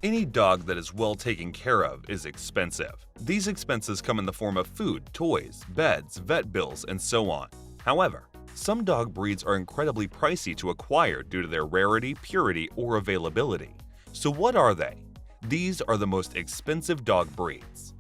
Any dog that is well taken care of is expensive. These expenses come in the form of food, toys, beds, vet bills, and so on. However, some dog breeds are incredibly pricey to acquire due to their rarity, purity, or availability. So what are they? These are the most expensive dog breeds.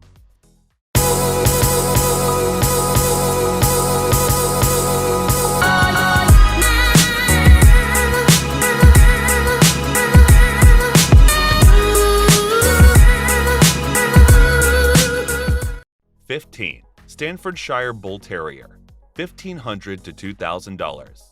Staffordshire Bull Terrier, $1,500 to $2,000.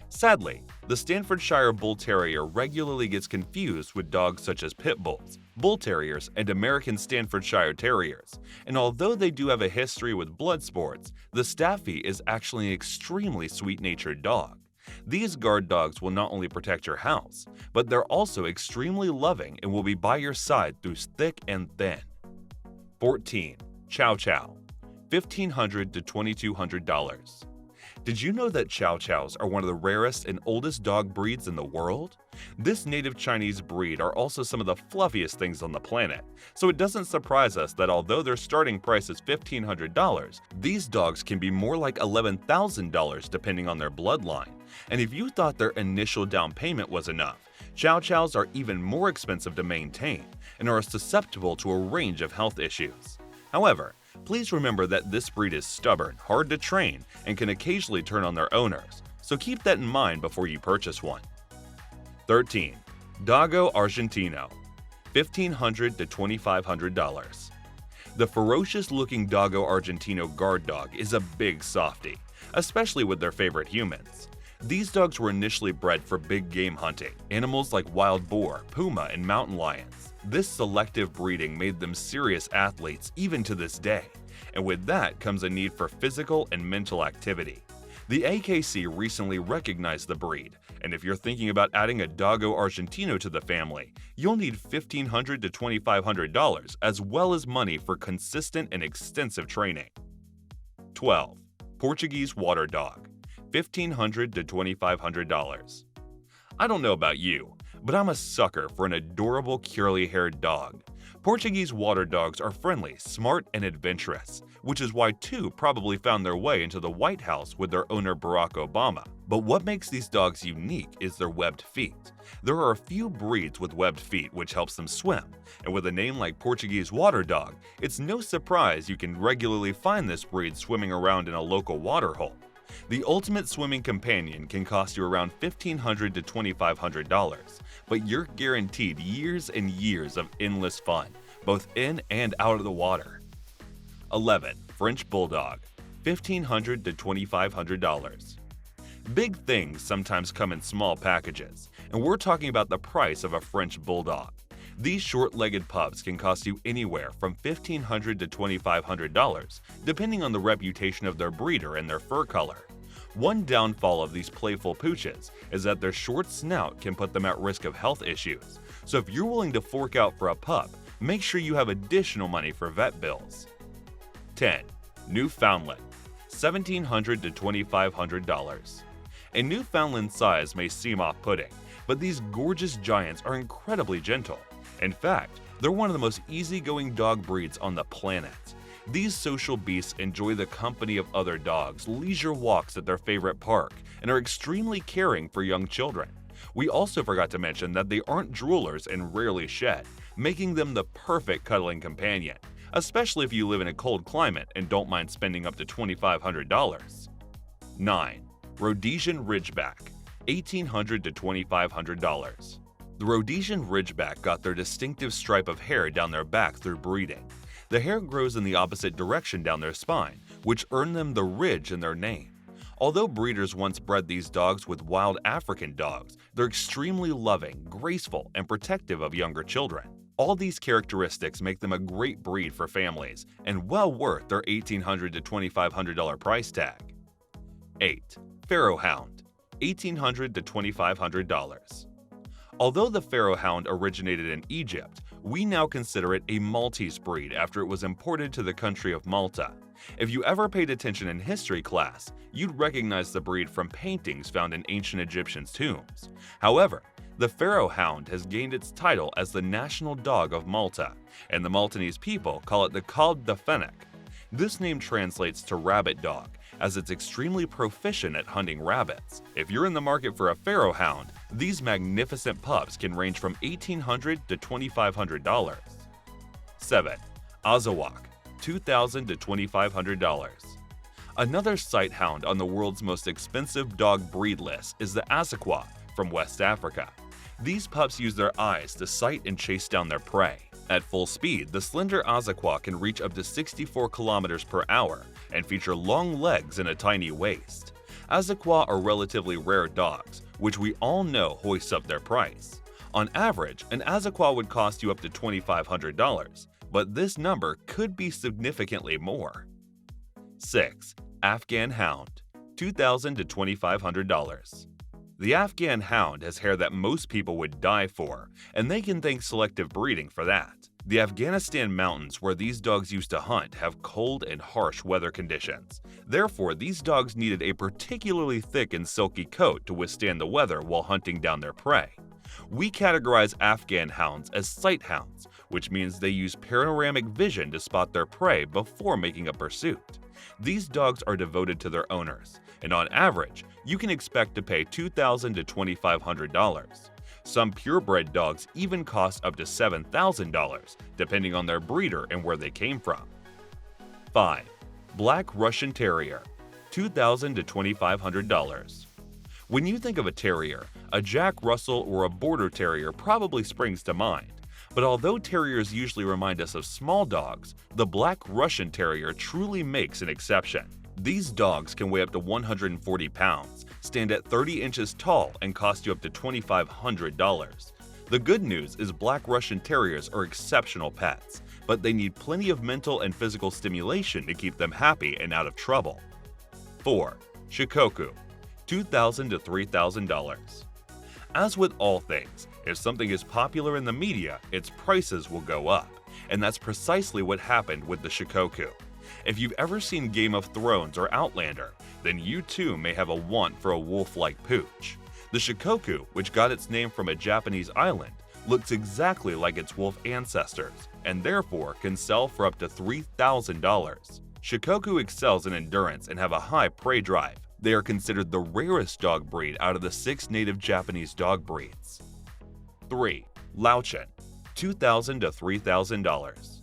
Sadly, the Staffordshire Bull Terrier regularly gets confused with dogs such as Pit Bulls, Bull Terriers, and American Staffordshire Terriers, and although they do have a history with blood sports, the Staffy is actually an extremely sweet-natured dog. These guard dogs will not only protect your house, but they're also extremely loving and will be by your side through thick and thin. 14. Chow Chow, $1,500 to $2,200. Did you know that Chow Chows are one of the rarest and oldest dog breeds in the world? This native Chinese breed are also some of the fluffiest things on the planet, so it doesn't surprise us that although their starting price is $1,500, these dogs can be more like $11,000 depending on their bloodline. And if you thought their initial down payment was enough, Chow Chows are even more expensive to maintain and are susceptible to a range of health issues. However, please remember that this breed is stubborn, hard to train, and can occasionally turn on their owners, so keep that in mind before you purchase one. 13. Doggo Argentino, $1,500 to $2,500. The ferocious-looking Doggo Argentino guard dog is a big softie, especially with their favorite humans. These dogs were initially bred for big game hunting, animals like wild boar, puma, and mountain lions. This selective breeding made them serious athletes even to this day, and with that comes a need for physical and mental activity. The AKC recently recognized the breed, and if you're thinking about adding a Doggo Argentino to the family, you'll need $1,500 to $2,500 as well as money for consistent and extensive training. 12. Portuguese Water Dog, $1,500 to $2,500. I don't know about you, but I'm a sucker for an adorable curly-haired dog. Portuguese water dogs are friendly, smart, and adventurous, which is why two probably found their way into the White House with their owner Barack Obama. But what makes these dogs unique is their webbed feet. There are a few breeds with webbed feet which helps them swim, and with a name like Portuguese Water Dog, it's no surprise you can regularly find this breed swimming around in a local water hole. The ultimate swimming companion can cost you around $1,500 to $2,500, but you're guaranteed years and years of endless fun, both in and out of the water. 11. French Bulldog, $1,500 to $2,500. Big things sometimes come in small packages, and we're talking about the price of a French Bulldog. These short-legged pups can cost you anywhere from $1,500 to $2,500, depending on the reputation of their breeder and their fur color. One downfall of these playful pooches is that their short snout can put them at risk of health issues, so if you're willing to fork out for a pup, make sure you have additional money for vet bills. 10. Newfoundland, $1,700 to $2,500. A Newfoundland size may seem off-putting, but these gorgeous giants are incredibly gentle. In fact, they're one of the most easygoing dog breeds on the planet. These social beasts enjoy the company of other dogs, leisure walks at their favorite park, and are extremely caring for young children. We also forgot to mention that they aren't droolers and rarely shed, making them the perfect cuddling companion, especially if you live in a cold climate and don't mind spending up to $2,500. 9. Rhodesian Ridgeback, $1,800 to $2,500. The Rhodesian Ridgeback got their distinctive stripe of hair down their back through breeding. The hair grows in the opposite direction down their spine, which earned them the ridge in their name. Although breeders once bred these dogs with wild African dogs, they're extremely loving, graceful, and protective of younger children. All these characteristics make them a great breed for families and well worth their $1,800 to $2,500 price tag. 8. Pharaoh Hound, $1,800 to $2,500. Although the Pharaoh Hound originated in Egypt, we now consider it a Maltese breed after it was imported to the country of Malta. If you ever paid attention in history class, you'd recognize the breed from paintings found in ancient Egyptian tombs. However, The Pharaoh Hound has gained its title as the national dog of Malta, and the Maltese people call it the Kalb de Fennec. This name translates to rabbit dog, as it's extremely proficient at hunting rabbits. If you're in the market for a Pharaoh Hound, these magnificent pups can range from $1,800 to $2,500. 7. Azawak, $2,000 to $2,500. Another sight hound on the world's most expensive dog breed list is the Azawak from West Africa. These pups use their eyes to sight and chase down their prey. At full speed, the slender Azawak can reach up to 64 kilometers per hour and feature long legs and a tiny waist. Azawak are relatively rare dogs, which we all know hoists up their price. On average, an Azawak would cost you up to $2,500, but this number could be significantly more. 6. Afghan Hound, $2,000 to $2,500. The Afghan Hound has hair that most people would die for, and they can thank selective breeding for that. The Afghanistan mountains where these dogs used to hunt have cold and harsh weather conditions. Therefore, these dogs needed a particularly thick and silky coat to withstand the weather while hunting down their prey. We categorize Afghan hounds as sight hounds, which means they use panoramic vision to spot their prey before making a pursuit. These dogs are devoted to their owners, and on average, you can expect to pay $2,000 to $2,500. Some purebred dogs even cost up to $7,000, depending on their breeder and where they came from. 5. Black Russian Terrier, $2,000 to $2,500. When you think of a terrier, a Jack Russell or a Border Terrier probably springs to mind. But although terriers usually remind us of small dogs, the Black Russian Terrier truly makes an exception. These dogs can weigh up to 140 pounds, stand at 30 inches tall, and cost you up to $2,500. The good news is Black Russian Terriers are exceptional pets, but they need plenty of mental and physical stimulation to keep them happy and out of trouble. 4. Shikoku, $2,000 to $3,000. As with all things, if something is popular in the media, its prices will go up, and that's precisely what happened with the Shikoku. If you've ever seen Game of Thrones or Outlander, then you too may have a want for a wolf-like pooch. The Shikoku, which got its name from a Japanese island, looks exactly like its wolf ancestors, and therefore can sell for up to $3,000. Shikoku excels in endurance and have a high prey drive. They are considered the rarest dog breed out of the 6 native Japanese dog breeds. 3. Laotian, $2,000 to $3,000.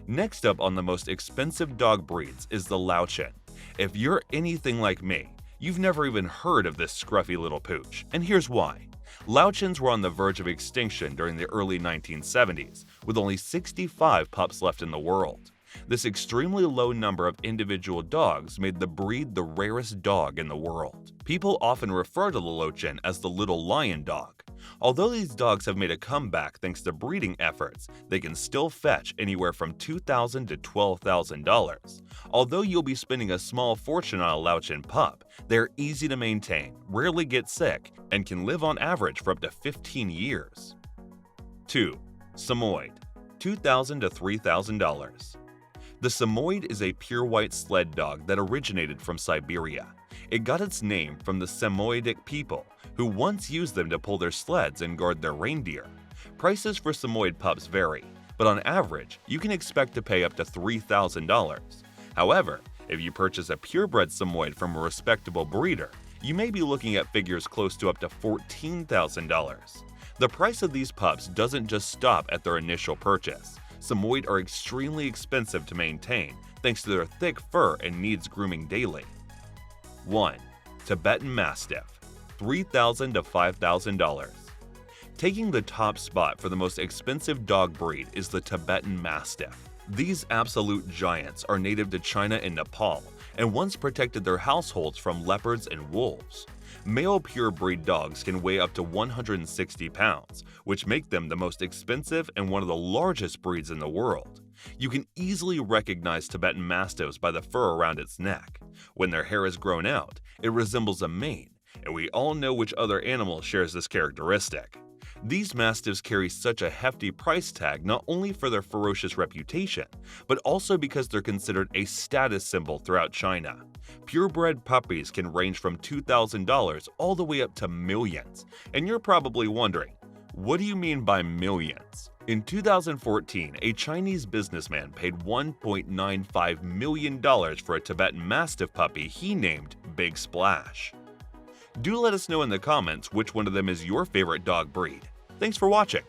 Next up on the most expensive dog breeds is the Laotian. If you're anything like me, you've never even heard of this scruffy little pooch, and here's why. Laotians were on the verge of extinction during the early 1970s, with only 65 pups left in the world. This extremely low number of individual dogs made the breed the rarest dog in the world. People often refer to the Laotian as the little lion dog. Although these dogs have made a comeback thanks to breeding efforts, they can still fetch anywhere from $2,000 to $12,000. Although you'll be spending a small fortune on a Laotian pup, they're easy to maintain, rarely get sick, and can live on average for up to 15 years. 2. Samoyed, $2,000 to $3,000. The Samoyed is a pure white sled dog that originated from Siberia. It got its name from the Samoyedic people, who once used them to pull their sleds and guard their reindeer. Prices for Samoyed pups vary, but on average, you can expect to pay up to $3,000. However, if you purchase a purebred Samoyed from a respectable breeder, you may be looking at figures close to up to $14,000. The price of these pups doesn't just stop at their initial purchase. Samoyed are extremely expensive to maintain thanks to their thick fur and needs grooming daily. 1. Tibetan Mastiff, $3,000 to $5,000. Taking the top spot for the most expensive dog breed is the Tibetan Mastiff. These absolute giants are native to China and Nepal and once protected their households from leopards and wolves. Male purebred dogs can weigh up to 160 pounds, which make them the most expensive and one of the largest breeds in the world. You can easily recognize Tibetan Mastiffs by the fur around its neck. When their hair is grown out, it resembles a mane, and we all know which other animal shares this characteristic. These Mastiffs carry such a hefty price tag not only for their ferocious reputation, but also because they're considered a status symbol throughout China. Purebred puppies can range from $2,000 all the way up to millions, and you're probably wondering, what do you mean by millions? In 2014, a Chinese businessman paid $1.95 million for a Tibetan Mastiff puppy he named Big Splash. Do let us know in the comments which one of them is your favorite dog breed. Thanks for watching.